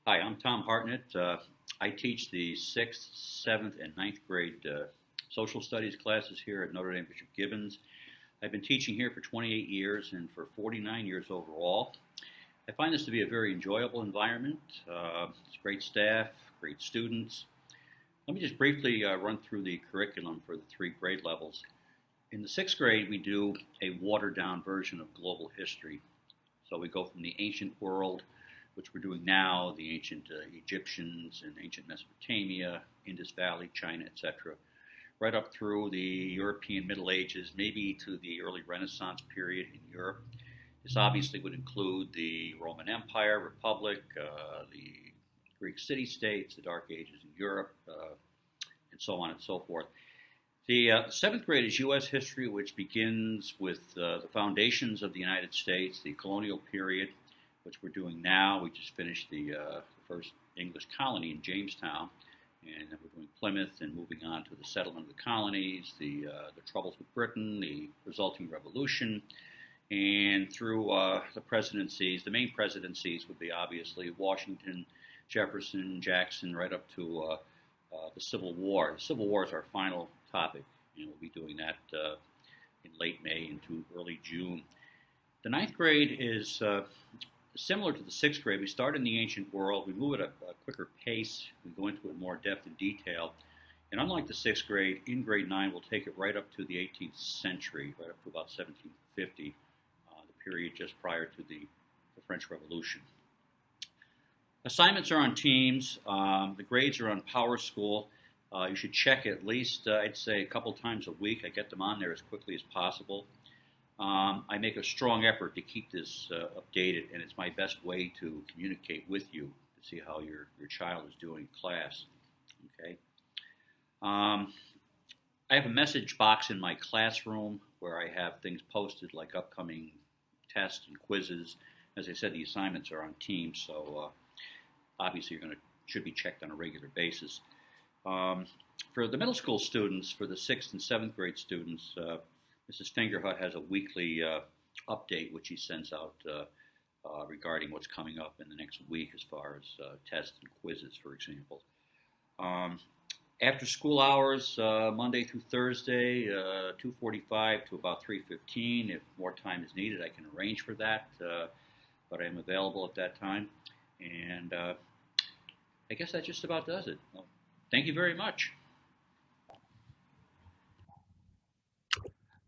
Hi, I'm Tom Hartnett. I teach the 6th, 7th, and ninth grade social studies classes here at Notre Dame Bishop Gibbons. I've been teaching here for 28 years and for 49 years overall. I find this to be a very enjoyable environment. It's great staff, great students. Let me just briefly run through the curriculum for the three grade levels. In the 6th grade, we do a watered-down version of global history. So we go from the ancient world, which we're doing now, the ancient Egyptians and ancient Mesopotamia, Indus Valley, China, etc., right up through the European Middle Ages, maybe to the early Renaissance period in Europe. This obviously would include the Roman Empire, Republic, the Greek city-states, the Dark Ages in Europe, and so on and so forth. The 7th grade is U.S. history, which begins with the foundations of the United States, the colonial period, which we're doing now. We just finished the first English colony in Jamestown, and then we're doing Plymouth and moving on to the settlement of the colonies, the troubles with Britain, the resulting revolution, and through the presidencies. The main presidencies would be obviously Washington, Jefferson, Jackson, right up to the Civil War. The Civil War is our final topic, and we'll be doing that in late May into early June. The ninth grade is similar to the 6th grade. We start in the ancient world. We move at a quicker pace. We go into it in more depth and detail. And unlike the 6th grade, in grade 9, we'll take it right up to the 18th century, right up to about 1750, the period just prior to the French Revolution. Assignments are on teams. The grades are on Power School. You should check at least, I'd say, a couple times a week. I get them on there as quickly as possible. I make a strong effort to keep this updated, and it's my best way to communicate with you to see how your child is doing in class. Okay. I have a message box in my classroom where I have things posted like upcoming tests and quizzes. As I said, the assignments are on teams, so obviously should be checked on a regular basis. For the middle school students, for the 6th and 7th grade students, Mrs. Fingerhut has a weekly update which she sends out regarding what's coming up in the next week as far as tests and quizzes, for example. After school hours, Monday through Thursday, 2:45 to about 3:15. If more time is needed, I can arrange for that, but I am available at that time. And I guess that just about does it. Well, thank you very much.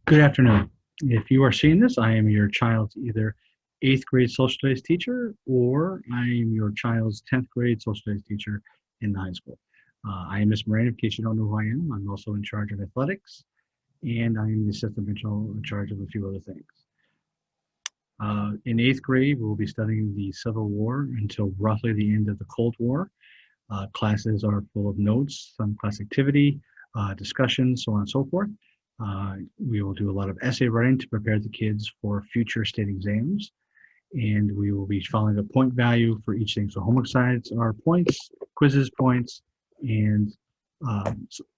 Good afternoon. If you are seeing this, I am your child's either 8th grade social studies teacher or I am your child's 10th grade social studies teacher in the high school. I am Miss Moran, in case you don't know who I am. I'm also in charge of athletics, and I am the assistant principal in charge of a few other things. In 8th grade, we'll be studying the Civil War until roughly the end of the Cold War. Classes are full of notes, some class activity, discussions, so on and so forth. We will do a lot of essay writing to prepare the kids for future state exams, and we will be following a point value for each thing. So homework sides are points, quizzes points, and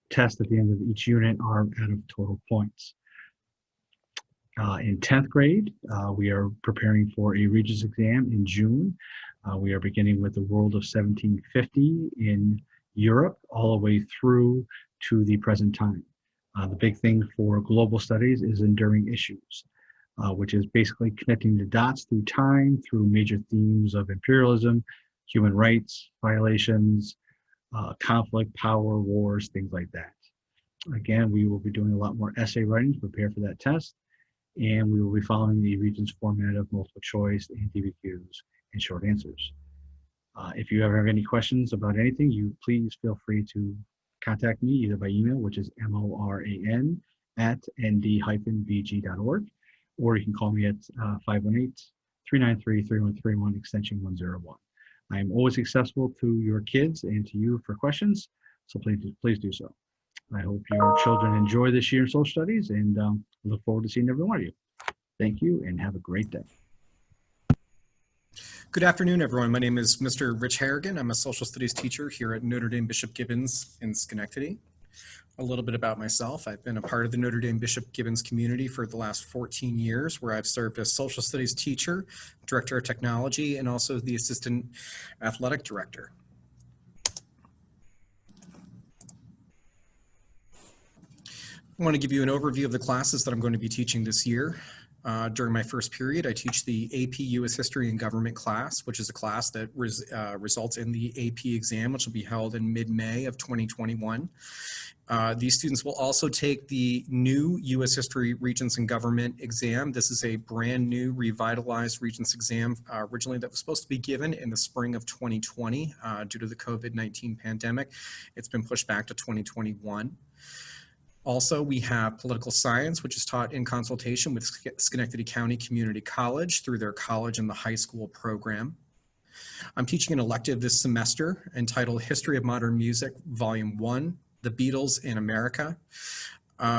tests at the end of each unit are out of total points. In 10th grade, we are preparing for a Regents exam in June. We are beginning with the world of 1750 in Europe, all the way through to the present time. The big thing for global studies is enduring issues, which is basically connecting the dots through time, through major themes of imperialism, human rights violations, conflict, power, wars, things like that. Again, we will be doing a lot more essay writing to prepare for that test, and we will be following the Regents format of multiple choice and DBQs and short answers. If you ever have any questions about anything, you please feel free to contact me either by email, which is moran@nd-bg.org, or you can call me at 518-393-3131, extension 101. I am always accessible to your kids and to you for questions, so please do so. I hope your children enjoy this year's social studies, and look forward to seeing every one of you. Thank you, and have a great day. Good afternoon, everyone. My name is Mr. Ritch Harrigan. I'm a social studies teacher here at Notre Dame Bishop Gibbons in Schenectady. A little bit about myself. I've been a part of the Notre Dame Bishop Gibbons community for the last 14 years, where I've served as social studies teacher, director of technology, and also the assistant athletic director. I want to give you an overview of the classes that I'm going to be teaching this year. During my first period, I teach the AP U.S. History and Government class, which is a class that results in the AP exam, which will be held in mid-May of 2021. These students will also take the new U.S. History Regents and Government exam. This is a brand new revitalized Regents exam originally that was supposed to be given in the spring of 2020 due to the COVID-19 pandemic. It's been pushed back to 2021. Also, we have political science, which is taught in consultation with Schenectady County Community College through their college and the high school program. I'm teaching an elective this semester entitled History of Modern Music, Volume 1, The Beatles in America.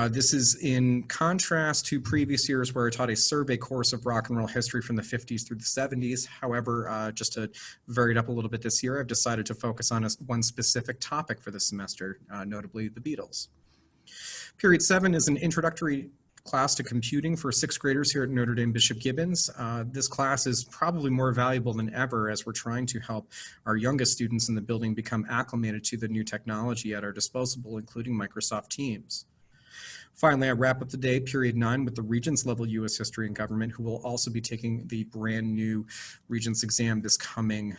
This is in contrast to previous years where I taught a survey course of rock and roll history from the 50s through the 70s. However, just to vary it up a little bit this year, I've decided to focus on one specific topic for this semester, notably the Beatles. Period 7 is an introductory class to computing for 6th graders here at Notre Dame Bishop Gibbons. This class is probably more valuable than ever as we're trying to help our youngest students in the building become acclimated to the new technology at our disposal, including Microsoft Teams. Finally, I wrap up the day, period 9, with the Regents level U.S. History and Government, who will also be taking the brand new Regents exam this coming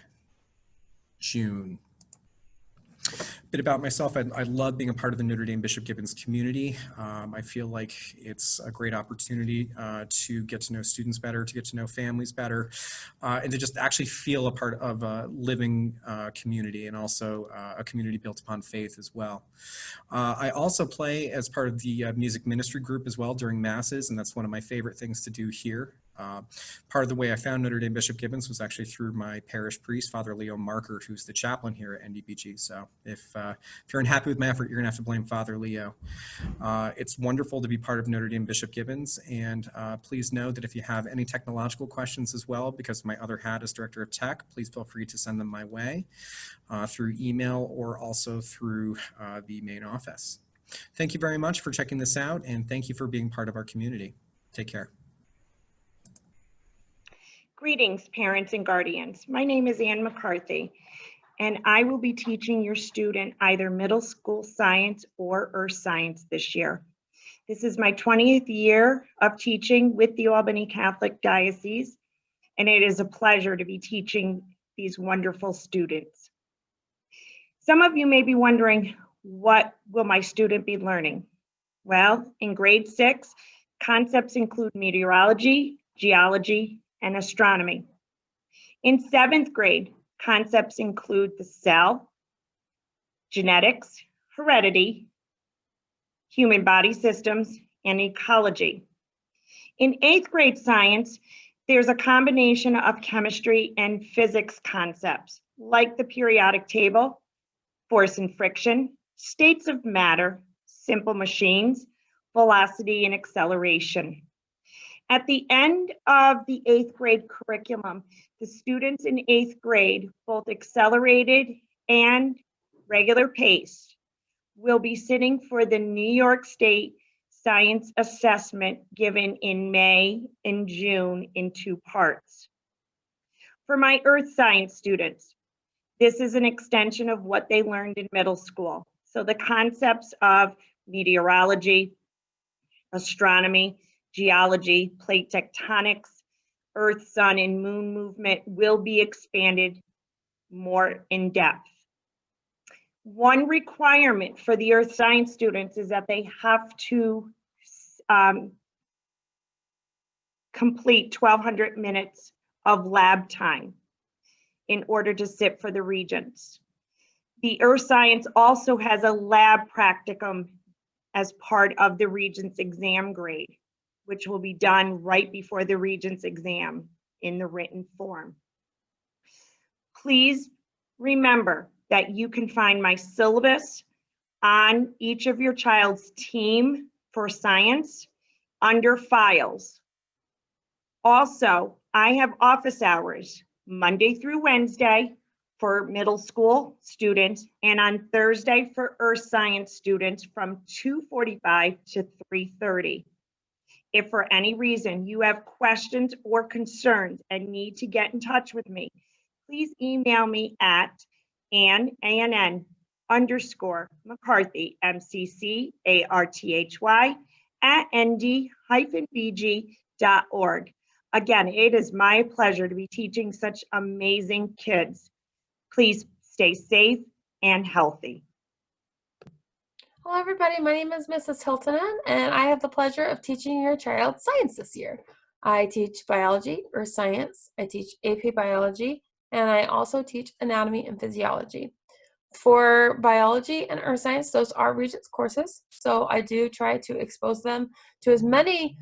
June. A bit about myself, I love being a part of the Notre Dame Bishop Gibbons community. I feel like it's a great opportunity to get to know students better, to get to know families better, and to just actually feel a part of a living community, and also a community built upon faith as well. I also play as part of the music ministry group as well during masses, and that's one of my favorite things to do here. Part of the way I found Notre Dame Bishop Gibbons was actually through my parish priest, Father Leo Marker, who's the chaplain here at NDBG. So if you're unhappy with my effort, you're gonna have to blame Father Leo. It's wonderful to be part of Notre Dame Bishop Gibbons, and please know that if you have any technological questions as well, because my other hat is Director of Tech, please feel free to send them my way through email or also through the main office. Thank you very much for checking this out, and thank you for being part of our community. Take care. Greetings, parents and guardians. My name is Ann McCarthy, and I will be teaching your student either middle school science or earth science this year. This is my 20th year of teaching with the Albany Catholic Diocese, and it is a pleasure to be teaching these wonderful students. Some of you may be wondering, what will my student be learning? Well, in grade 6, concepts include meteorology, geology, and astronomy. In 7th grade, concepts include the cell, genetics, heredity, human body systems, and ecology. In 8th grade science, there's a combination of chemistry and physics concepts, like the periodic table, force and friction, states of matter, simple machines, velocity and acceleration. At the end of the 8th grade curriculum, the students in 8th grade, both accelerated and regular pace, will be sitting for the New York State Science Assessment given in May and June in 2 parts. For my earth science students, this is an extension of what they learned in middle school. So the concepts of meteorology, astronomy, geology, plate tectonics, Earth, sun, and moon movement will be expanded more in depth. One requirement for the earth science students is that they have to complete 1,200 minutes of lab time in order to sit for the Regents. The earth science also has a lab practicum as part of the Regents exam grade, which will be done right before the Regents exam in the written form. Please remember that you can find my syllabus on each of your child's team for science under files. Also, I have office hours Monday through Wednesday for middle school students, and on Thursday for earth science students from 2:45 to 3:30. If for any reason you have questions or concerns and need to get in touch with me, please email me at ANN_McCarthy, MCCARTHY, @nd-bg.org. Again, it is my pleasure to be teaching such amazing kids. Please stay safe and healthy. Hello everybody, my name is Mrs. Hiltunen and I have the pleasure of teaching your child science this year. I teach biology or science, I teach AP biology, and I also teach anatomy and physiology. For biology and earth science, those are Regents courses, so I do try to expose them to as many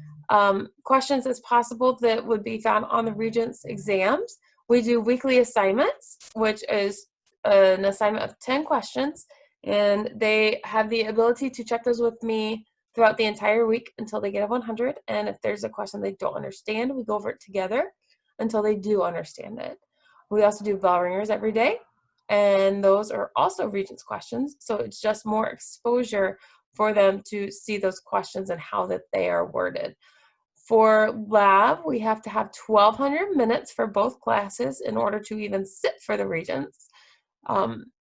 questions as possible that would be found on the Regents exams. We do weekly assignments, which is an assignment of 10 questions, and they have the ability to check those with me throughout the entire week until they get a 100. And if there's a question they don't understand, we go over it together until they do understand it. We also do bell ringers every day, and those are also Regents questions. So it's just more exposure for them to see those questions and how that they are worded. For lab, we have to have 1,200 minutes for both classes in order to even sit for the Regents.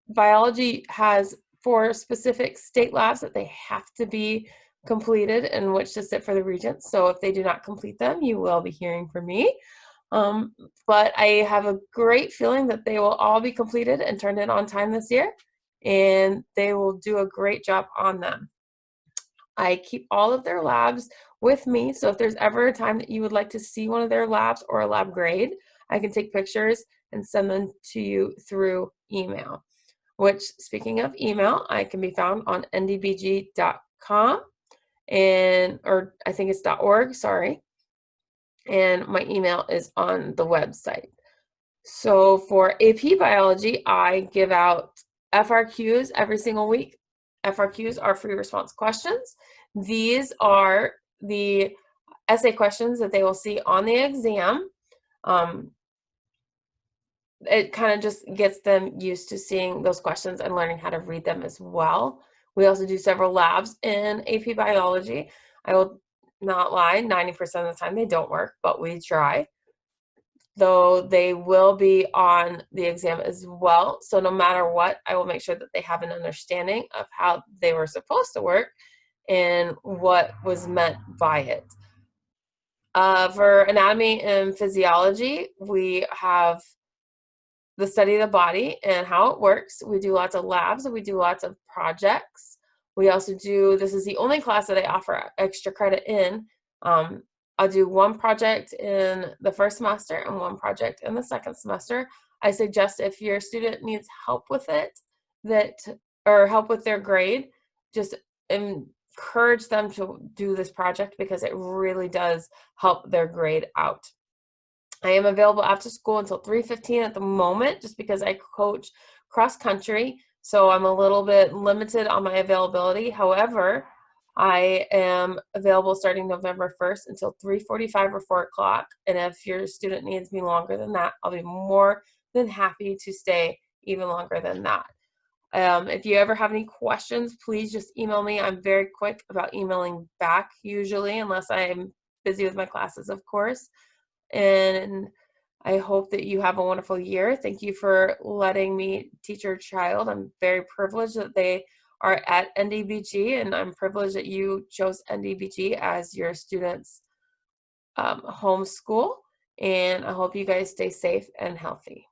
Biology has 4 specific state labs that they have to be completed in which to sit for the Regents. So if they do not complete them, you will be hearing from me. But I have a great feeling that they will all be completed and turned in on time this year, and they will do a great job on them. I keep all of their labs with me, so if there's ever a time that you would like to see one of their labs or a lab grade, I can take pictures and send them to you through email. Which, speaking of email, I can be found on ndbg.com or I think it's .org, sorry. And my email is on the website. So for AP Biology, I give out FRQs every single week. FRQs are free response questions. These are the essay questions that they will see on the exam. It kind of just gets them used to seeing those questions and learning how to read them as well. We also do several labs in AP Biology. I will not lie, 90% of the time they don't work, but we try. Though they will be on the exam as well. So no matter what, I will make sure that they have an understanding of how they were supposed to work and what was meant by it. For anatomy and physiology, we have the study of the body and how it works. We do lots of labs and we do lots of projects. We also do, this is the only class that I offer extra credit in. I'll do one project in the first semester and one project in the second semester. I suggest if your student needs help with it, or help with their grade, just encourage them to do this project because it really does help their grade out. I am available after school until 3:15 at the moment, just because I coach cross country, so I'm a little bit limited on my availability. However, I am available starting November 1st until 3:45 or 4 o'clock, and if your student needs me longer than that, I'll be more than happy to stay even longer than that. If you ever have any questions, please just email me. I'm very quick about emailing back usually, unless I'm busy with my classes, of course. And I hope that you have a wonderful year. Thank you for letting me teach your child. I'm very privileged that they are at NDBG, and I'm privileged that you chose NDBG as your students' home school. And I hope you guys stay safe and healthy.